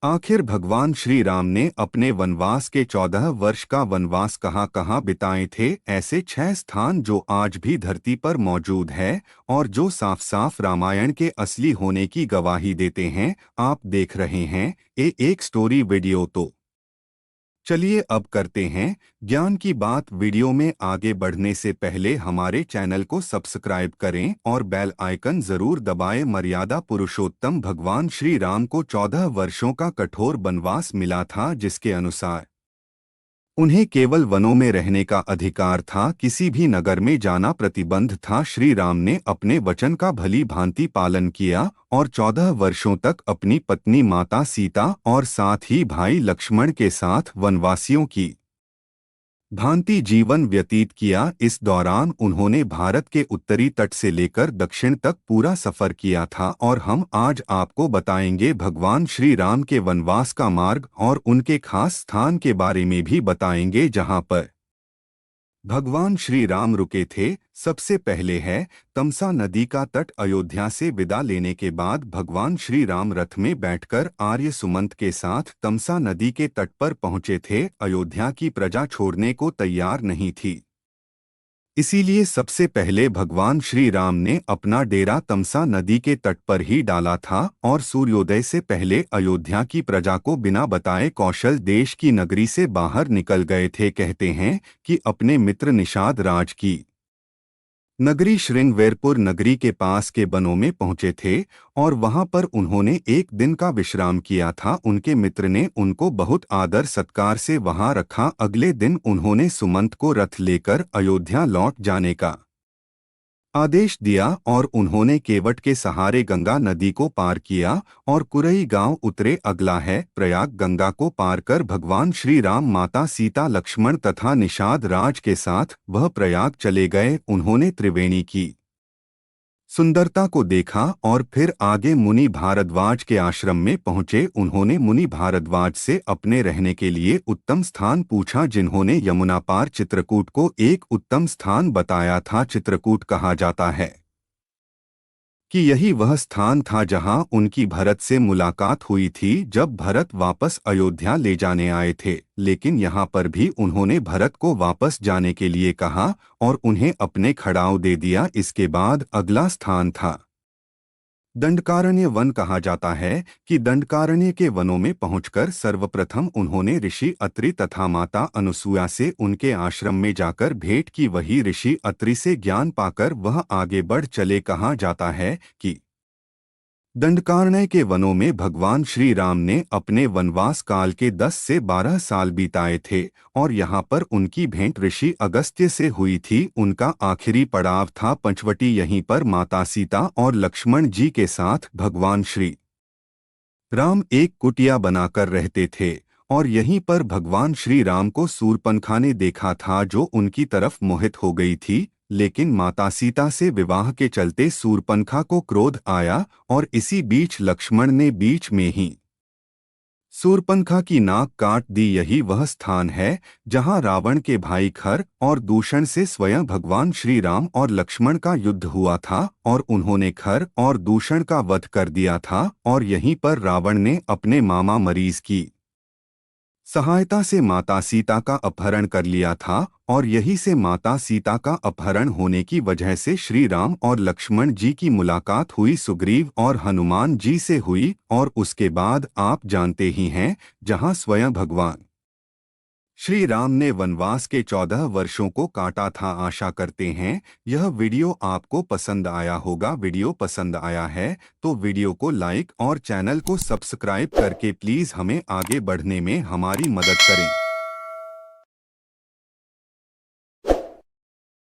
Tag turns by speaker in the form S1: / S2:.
S1: आखिर भगवान श्री राम ने अपने वनवास के 14 वर्ष का वनवास कहाँ कहाँ बिताए थे। ऐसे 6 स्थान जो आज भी धरती पर मौजूद है और जो साफ साफ रामायण के असली होने की गवाही देते हैं। आप देख रहे हैं एक स्टोरी वीडियो। तो चलिए अब करते हैं ज्ञान की बात। वीडियो में आगे बढ़ने से पहले हमारे चैनल को सब्सक्राइब करें और बेल आइकन जरूर दबाएं। मर्यादा पुरुषोत्तम भगवान श्री राम को 14 वर्षों का कठोर वनवास मिला था, जिसके अनुसार उन्हें केवल वनों में रहने का अधिकार था, किसी भी नगर में जाना प्रतिबंध था। श्री राम ने अपने वचन का भली भांति पालन किया और 14 वर्षों तक अपनी पत्नी माता सीता और साथ ही भाई लक्ष्मण के साथ वनवासियों की भांति जीवन व्यतीत किया। इस दौरान उन्होंने भारत के उत्तरी तट से लेकर दक्षिण तक पूरा सफर किया था और हम आज आपको बताएंगे भगवान श्री राम के वनवास का मार्ग और उनके खास स्थान के बारे में भी बताएंगे जहां पर भगवान श्री राम रुके थे। सबसे पहले है तमसा नदी का तट। अयोध्या से विदा लेने के बाद भगवान श्री राम रथ में बैठकर आर्य सुमंत के साथ तमसा नदी के तट पर पहुंचे थे। अयोध्या की प्रजा छोड़ने को तैयार नहीं थी, इसीलिए सबसे पहले भगवान श्री राम ने अपना डेरा तमसा नदी के तट पर ही डाला था और सूर्योदय से पहले अयोध्या की प्रजा को बिना बताए कौशल देश की नगरी से बाहर निकल गए थे। कहते हैं कि अपने मित्र निषाद राज की नगरी श्रृंगवेरपुर नगरी के पास के वनों में पहुंचे थे और वहां पर उन्होंने एक दिन का विश्राम किया था। उनके मित्र ने उनको बहुत आदर सत्कार से वहां रखा। अगले दिन उन्होंने सुमंत को रथ लेकर अयोध्या लौट जाने का आदेश दिया और उन्होंने केवट के सहारे गंगा नदी को पार किया और कुरई गांव उतरे। अगला है प्रयाग। गंगा को पार कर भगवान श्री राम माता सीता लक्ष्मण तथा निषाद राज के साथ वह प्रयाग चले गए। उन्होंने त्रिवेणी की सुंदरता को देखा और फिर आगे मुनि भारद्वाज के आश्रम में पहुंचे। उन्होंने मुनि भारद्वाज से अपने रहने के लिए उत्तम स्थान पूछा, जिन्होंने यमुना पार चित्रकूट को एक उत्तम स्थान बताया था। चित्रकूट कहा जाता है कि यही वह स्थान था जहां उनकी भरत से मुलाकात हुई थी जब भरत वापस अयोध्या ले जाने आए थे। लेकिन यहाँ पर भी उन्होंने भरत को वापस जाने के लिए कहा और उन्हें अपने खड़ाऊ दे दिया। इसके बाद अगला स्थान था दंडकारण्य वन। कहा जाता है कि दंडकारण्य के वनों में पहुंचकर सर्वप्रथम उन्होंने ऋषि अत्रि तथा माता अनुसुया से उनके आश्रम में जाकर भेंट की। वही ऋषि अत्रि से ज्ञान पाकर वह आगे बढ़ चले। कहा जाता है कि दंडकारण्य के वनों में भगवान श्री राम ने अपने वनवास काल के 10 से 12 साल बिताए थे और यहाँ पर उनकी भेंट ऋषि अगस्त्य से हुई थी। उनका आखिरी पड़ाव था पंचवटी। यहीं पर माता सीता और लक्ष्मण जी के साथ भगवान श्री राम एक कुटिया बनाकर रहते थे और यहीं पर भगवान श्री राम को शूर्पणखा ने देखा था, जो उनकी तरफ मोहित हो गई थी। लेकिन माता सीता से विवाह के चलते शूर्पणखा को क्रोध आया और इसी बीच लक्ष्मण ने बीच में ही शूर्पणखा की नाक काट दी। यही वह स्थान है जहां रावण के भाई खर और दूषण से स्वयं भगवान श्री राम और लक्ष्मण का युद्ध हुआ था और उन्होंने खर और दूषण का वध कर दिया था। और यहीं पर रावण ने अपने मामा मरीज की सहायता से माता सीता का अपहरण कर लिया था और यही से माता सीता का अपहरण होने की वजह से श्री राम और लक्ष्मण जी की मुलाकात हुई सुग्रीव और हनुमान जी से हुई। और उसके बाद आप जानते ही हैं जहां स्वयं भगवान श्री राम ने वनवास के 14 वर्षों को काटा था। आशा करते हैं यह वीडियो आपको पसंद आया होगा। वीडियो पसंद आया है तो वीडियो को लाइक और चैनल को सब्सक्राइब करके प्लीज़ हमें आगे बढ़ने में हमारी मदद करें।